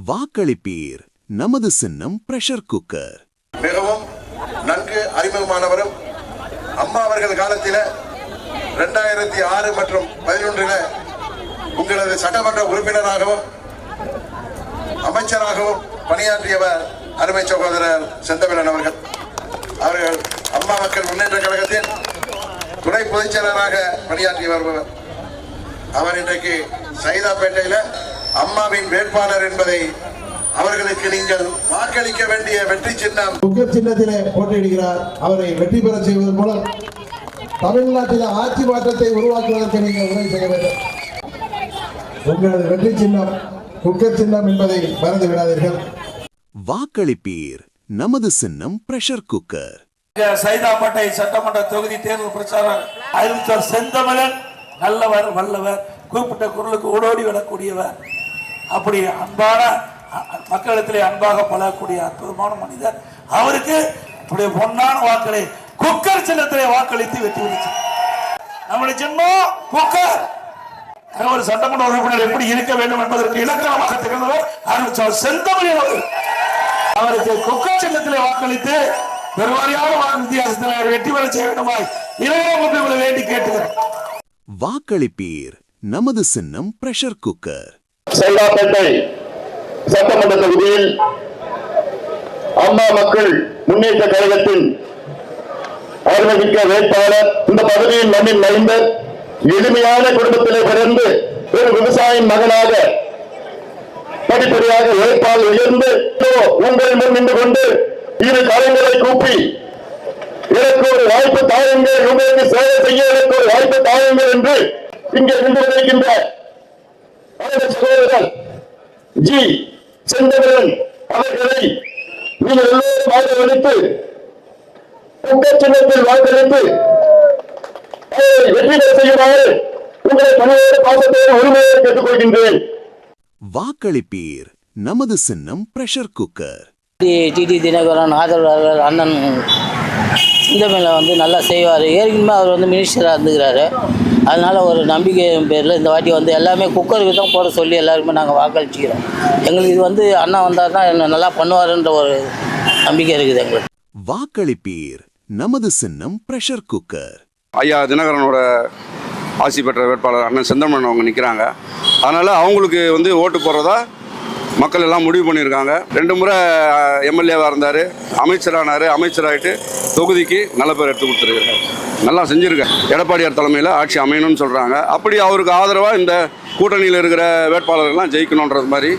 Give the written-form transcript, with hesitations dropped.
வாக்களிப்பீர். நமது சின்னம் pressure cooker. மிகவும் நன்கு அறிமுகமானவரும் அம்மா அவர்கள் காலத்தில் 2006 மற்றும் 2011 உங்களது சட்டமன்ற உறுப்பினராகவும் அமைச்சராகவும் பணியாற்றியவர் அருமை சகோதரர் செந்தமிழன் அவர்கள். அவர்கள் அம்மா மக்கள் முன்னேற்ற கழகத்தின் துணை பொதுச் செயலராக பணியாற்றி வருபவர். அவர் இன்றைக்கு சைதாப்பேட்டையில் அம்மாவின் வேட்பாளர் என்பதை அவர்களுக்கு நீங்கள் வாக்களிக்க வேண்டிய வெற்றி சின்னம் குக்கர் சின்னத்திலே போட்டியிடுகிறார். அவரை வெற்றி பெற செய்வதன் மூலம் தமிழ்நாட்டில் ஆட்சி மாற்றத்தை உருவாக்குவதற்கு நீங்கள் உதவி செய்ய வேண்டும். உங்களது வெற்றி சின்னம் குக்கர் சின்னம் என்பதை மறந்து விடாதீர்கள். வாக்களிப்பீர். நமது சின்னம் பிரஷர் குக்கர். சைதாப்பேட்டை சட்டமன்ற தொகுதி தேர்தல் பிரச்சாரம் அறிவித்தார் செந்தமிழன். நல்லவர், வல்லவர், கூப்பிட்ட குரலுக்கு ஓடோடி வரக்கூடியவர். அப்படி அன்பான மக்களிடத்திலே அன்பாக பழகக்கூடிய அற்புதமான மனிதர். அவருக்கு பொன்னான வாக்களை குக்கர் சின்னத்திலே வாக்களித்து வெற்றி பெற்று நம்முடைய சின்னம் குக்கர். ஒரு சட்டமன்ற உறுப்பினர் எப்படி இருக்க வேண்டும் என்பதற்கு இலக்கணமாக திகழ்ந்தவர் அறிவித்தார் செந்தமிழன் அவர்கள். அவருக்கு குக்கர் சின்னத்திலே வாக்களித்து பெருவாரியான வாக்கு வித்தியாசத்தில் வெற்றி பெற செய்ய வேண்டுமாய் இளைஞர்களை வேண்டி கேட்டுகிறேன். வாக்களிப்பீர். நமது சின்னம் பிரஷர் குக்கர். சைதாப்பேட்டை சட்டமன்ற தொகுதியில் அம்மா மக்கள் முன்னேற்ற கழகத்தின் ஆர்வமிக்க வேட்பாளர், இந்த பகுதியின் மண்ணின் மைந்தர், எளிமையான குடும்பத்திலே பிறந்து ஒரு விவசாயின் மகனாக படிப்படியாக உழைப்பால் உயர்ந்து உங்கள் முன் நின்று கொண்டு இரு கரங்களை கூப்பி எனக்கு ஒரு வாய்ப்பு தாருங்கள், உங்களுக்கு சேவை செய்ய எனக்கு ஒரு வாய்ப்பு தாருங்கள் என்று இங்கே நின்று கொண்டிருக்கின்ற சகோதரர் ஜி செந்தமிழன் அவர்களை நீங்கள் எல்லோரும் வாக்களித்து குக்கர் சின்னத்தில் வாக்களித்து வெற்றி பெற செய்யுமாறு உங்களை பணியோடு பாசத்தோடு உரிமையை கேட்டுக்கொள்கின்றேன். வாக்களிப்பீர். நமது சின்னம் பிரஷர் குக்கர். டிடி தினகரன் ஆதரவாளர் அண்ணன் செந்தமிழன் நல்லா செய்வார். ஏற்கனவே அவர் மினிஸ்டராக இருந்துக்கிறாரு. அதனால் ஒரு நம்பிக்கை பேரில் இந்த வாட்டி எல்லாமே குக்கருக்கு தான் போட சொல்லி எல்லாருமே நாங்கள் வாக்களிச்சுக்கிறோம். எங்களுக்கு இது அண்ணா வந்தால் தான் நல்லா பண்ணுவாருன்ற ஒரு நம்பிக்கை இருக்குது எங்களுக்கு. வாக்களிப்பீர். நமது சின்னம் பிரஷர் குக்கர். ஐயா தினகரனோட ஆசி பெற்ற வேட்பாளர் அண்ணன் செந்தமிழன் அவங்க நிற்கிறாங்க. அதனால் அவங்களுக்கு ஓட்டு போடுறதா மக்கள் எல்லாம் முடிவு பண்ணியிருக்காங்க. 2 முறை எம்எல்ஏவாக இருந்தார், அமைச்சரானார். அமைச்சராகிட்டு தொகுதிக்கு நல்ல பேர் எடுத்து கொடுத்துருக்காரு. நல்லா செஞ்சுருக்கேன். எடப்பாடியார் தலைமையில் ஆட்சி அமையணும்னு சொல்கிறாங்க. அப்படி அவருக்கு ஆதரவாக இந்த கூட்டணியில் இருக்கிற வேட்பாளர்கள்லாம் ஜெயிக்கணுன்றது மாதிரி